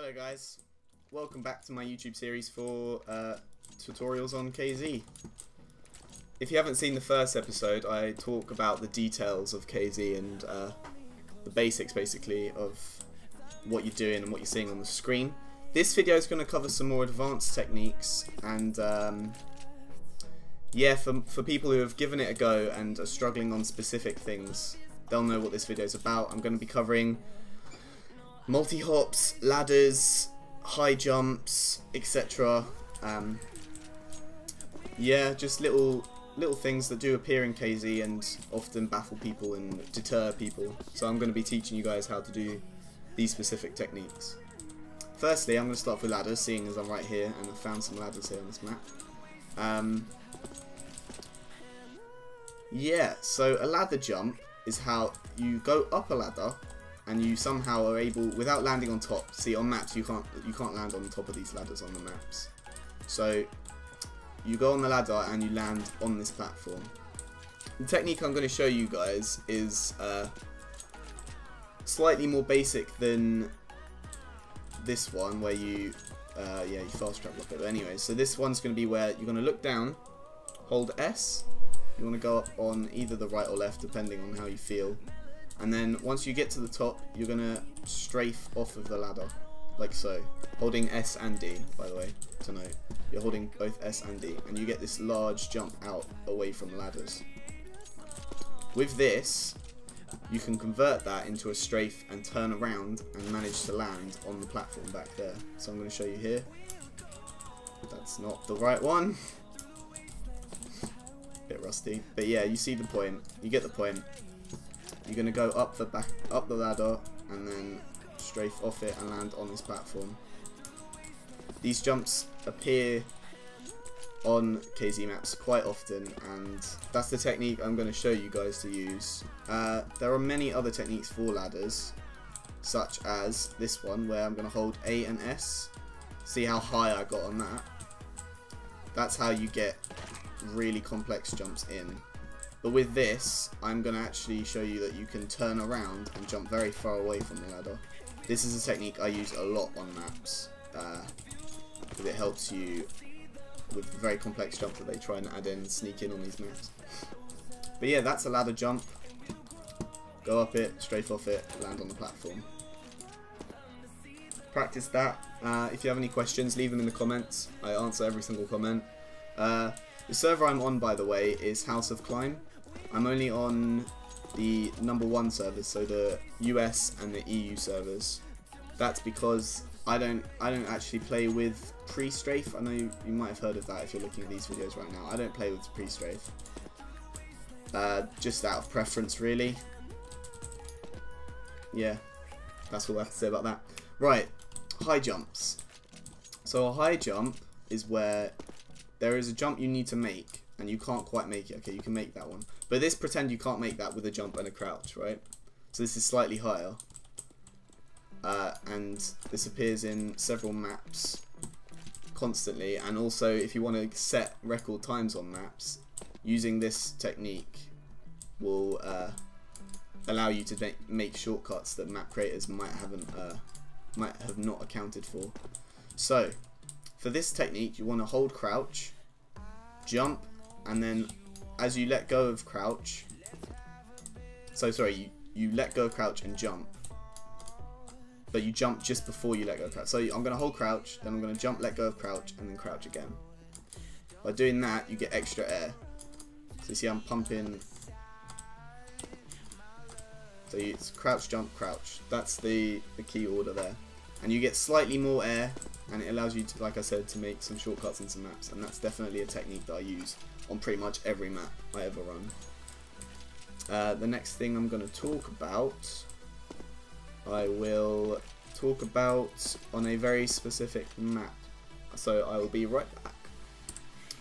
Hello guys, welcome back to my YouTube series for tutorials on KZ. If you haven't seen the first episode, I talk about the details of KZ and the basics basically of what you're doing and what you're seeing on the screen. This video is going to cover some more advanced techniques and yeah, for people who have given it a go and are struggling on specific things, they'll know what this video is about. I'm going to be covering multi-hops, ladders, high jumps, etc. Yeah, just little things that do appear in KZ and often baffle people and deter people. So I'm going to be teaching you guys how to do these specific techniques. Firstly, I'm going to start with ladders, seeing as I'm right here and I've found some ladders here on this map. Yeah, so a ladder jump is how you go up a ladder and you somehow are able, without landing on top. See, on maps you can't land on the top of these ladders on the maps. So you go on the ladder and you land on this platform. The technique I'm going to show you guys is slightly more basic than this one, where you yeah, you fast travel up it. But anyway, so this one's going to be where you're going to look down, hold S. You want to go up on either the right or left, depending on how you feel. And then once you get to the top, you're going to strafe off of the ladder, like so. Holding S and D, by the way, to note. You're holding both S and D, and you get this large jump out away from the ladders. With this, you can convert that into a strafe and turn around and manage to land on the platform back there. So I'm going to show you here. That's not the right one. Bit rusty, but yeah, you see the point. You get the point. You're going to go up the ladder and then strafe off it and land on this platform. These jumps appear on KZ maps quite often, and that's the technique I'm going to show you guys to use. There are many other techniques for ladders, such as this one where I'm going to hold A and S. See how high I got on that? That's how you get really complex jumps in. But with this, I'm going to actually show you that you can turn around and jump very far away from the ladder. This is a technique I use a lot on maps, because it helps you with very complex jumps that they try and add in and sneak in on these maps. But yeah, that's a ladder jump. Go up it, strafe off it, land on the platform. Practice that. If you have any questions, leave them in the comments. I answer every single comment. The server I'm on, by the way, is House of Climb. I'm only on the #1 servers, so the US and the EU servers. That's because I don't actually play with pre-strafe. I know you might have heard of that if you're looking at these videos right now. I don't play with pre-strafe. Just out of preference, really. Yeah, that's all I have to say about that. Right, high jumps. So a high jump is where there is a jump you need to make, and you can't quite make it. Okay, you can make that one. But this, pretend you can't make that with a jump and a crouch, right? So this is slightly higher. And this appears in several maps constantly. And also, if you want to set record times on maps, using this technique will allow you to make shortcuts that map creators might have not accounted for. So for this technique, you want to hold crouch, jump, and then as you let go of crouch, you let go of crouch and jump, but you jump just before you let go of crouch. So I'm going to hold crouch, then I'm going to jump, let go of crouch, and then crouch again. By doing that, you get extra air. So you see I'm pumping. So it's crouch, jump, crouch. That's the key order there. And you get slightly more air, and it allows you to, like I said, to make some shortcuts in some maps, and that's definitely a technique that I use on pretty much every map I ever run. The next thing I'm going to talk about, I will talk about on a very specific map. So I will be right back.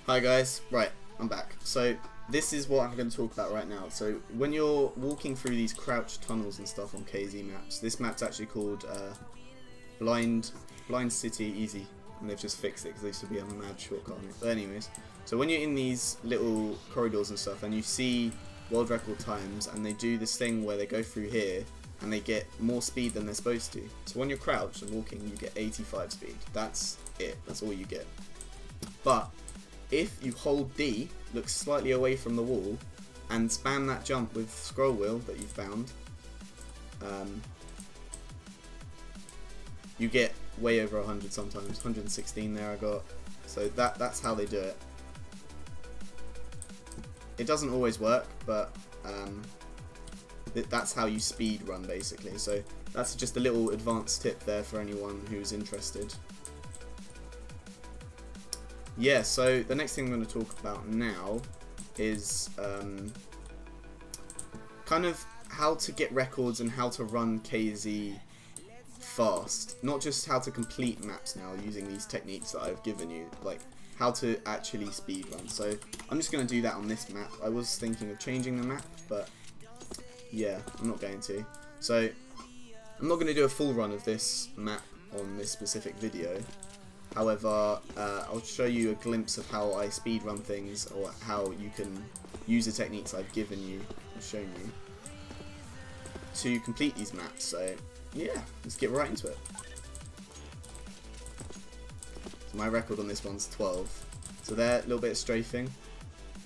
Hi guys, right, I'm back. So this is what I'm going to talk about right now. So when you're walking through these crouch tunnels and stuff on KZ maps, this map's actually called Blind City Easy, and they've just fixed it because they used to be a mad shortcut on it. But anyways, so when you're in these little corridors and stuff and you see world record times and they do this thing where they go through here, and they get more speed than they're supposed to. So when you're crouched and walking, you get 85 speed. That's it. That's all you get. But if you hold D, look slightly away from the wall, and spam that jump with scroll wheel that you've found, you get way over 100 sometimes. 116 there I got. So that's how they do it. It doesn't always work, but that's how you speed run basically. So that's just a little advanced tip there for anyone who's interested. Yeah, so the next thing I'm going to talk about now is kind of how to get records and how to run KZ fast. Not just how to complete maps now using these techniques that I've given you, like how to actually speedrun. So I'm just going to do that on this map. I was thinking of changing the map, but yeah, I'm not going to. So I'm not going to do a full run of this map on this specific video. However, I'll show you a glimpse of how I speedrun things, or how you can use the techniques I've given you and shown you to complete these maps. So yeah, let's get right into it. So my record on this one's 12. So there, a little bit of strafing.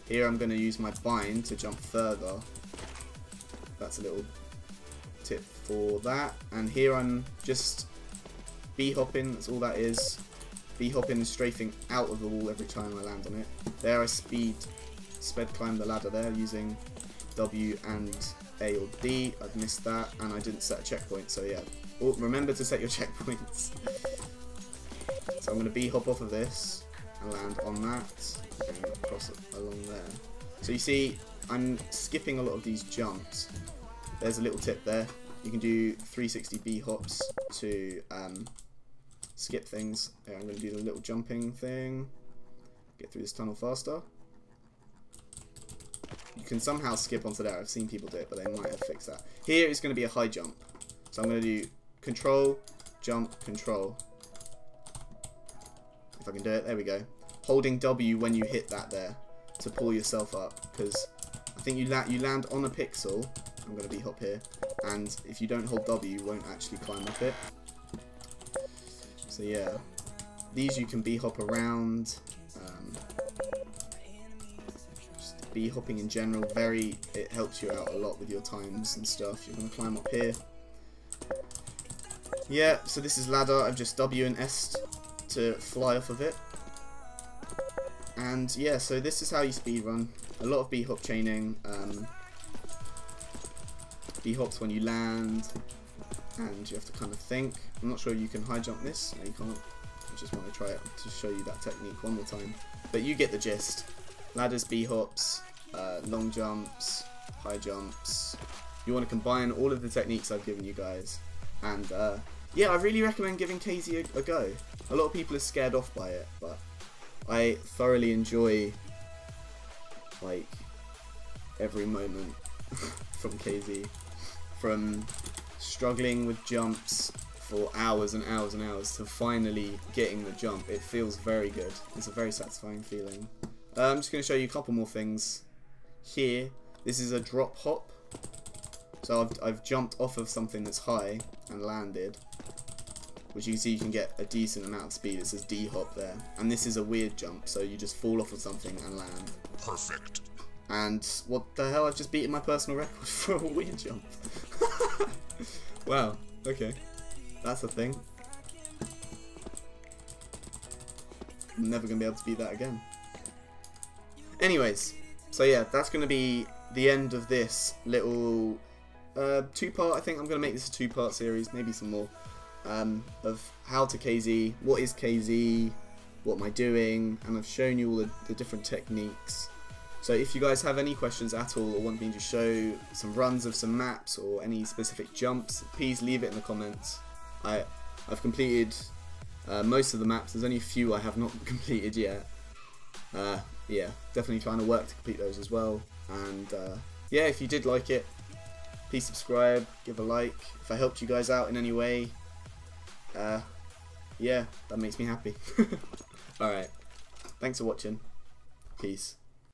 Here I'm going to use my bind to jump further. That's a little tip for that. And here I'm just B-hopping, that's all that is. B-hopping and strafing out of the wall every time I land on it. There I sped climb the ladder there using W and A or D. I've missed that, and I didn't set a checkpoint, so yeah. Oh, remember to set your checkpoints. So I'm going to B-hop off of this and land on that and cross it along there. So you see, I'm skipping a lot of these jumps. There's a little tip there. You can do 360 B-hops to skip things. Yeah, I'm going to do the little jumping thing. Get through this tunnel faster. You can somehow skip onto there. I've seen people do it, but they might have fixed that. Here it's going to be a high jump. So I'm going to do control, jump, control. If I can do it, there we go. Holding W when you hit that there to pull yourself up, because I think you land on a pixel. I'm going to B-hop here, and if you don't hold W, you won't actually climb up it. So yeah, these you can B-hop around. Just B-hopping in general, it helps you out a lot with your times and stuff. You're going to climb up here. Yeah, so this is ladder. I've just W and S to fly off of it. And yeah, so this is how you speedrun. A lot of B-hop chaining. B-hops when you land, and you have to kind of think. I'm not sure you can high jump this. No, you can't. I just want to try it to show you that technique one more time. But you get the gist. Ladders, B-hops, long jumps, high jumps. You want to combine all of the techniques I've given you guys. And yeah, I really recommend giving KZ a go. A lot of people are scared off by it, but I thoroughly enjoy like every moment from KZ. From struggling with jumps for hours and hours and hours to finally getting the jump. It feels very good. It's a very satisfying feeling. I'm just going to show you a couple more things. Here, this is a drop hop. So I've jumped off of something that's high and landed, which you can see you can get a decent amount of speed. It says D hop there. And this is a weird jump, so you just fall off of something and land. Perfect. And what the hell, I've just beaten my personal record for a weird jump. Wow, okay. That's a thing. I'm never going to be able to beat that again. Anyways, so yeah, that's going to be the end of this little two-part. I think I'm going to make this a two-part series, maybe some more, of how to KZ, what is KZ, what am I doing, and I've shown you all the different techniques. So if you guys have any questions at all, or want me to show some runs of some maps or any specific jumps, please leave it in the comments. I've completed most of the maps. There's only a few I have not completed yet. Yeah, definitely trying to work to complete those as well. And yeah, if you did like it, please subscribe, give a like. If I helped you guys out in any way, yeah, that makes me happy. Alright, thanks for watching. Peace.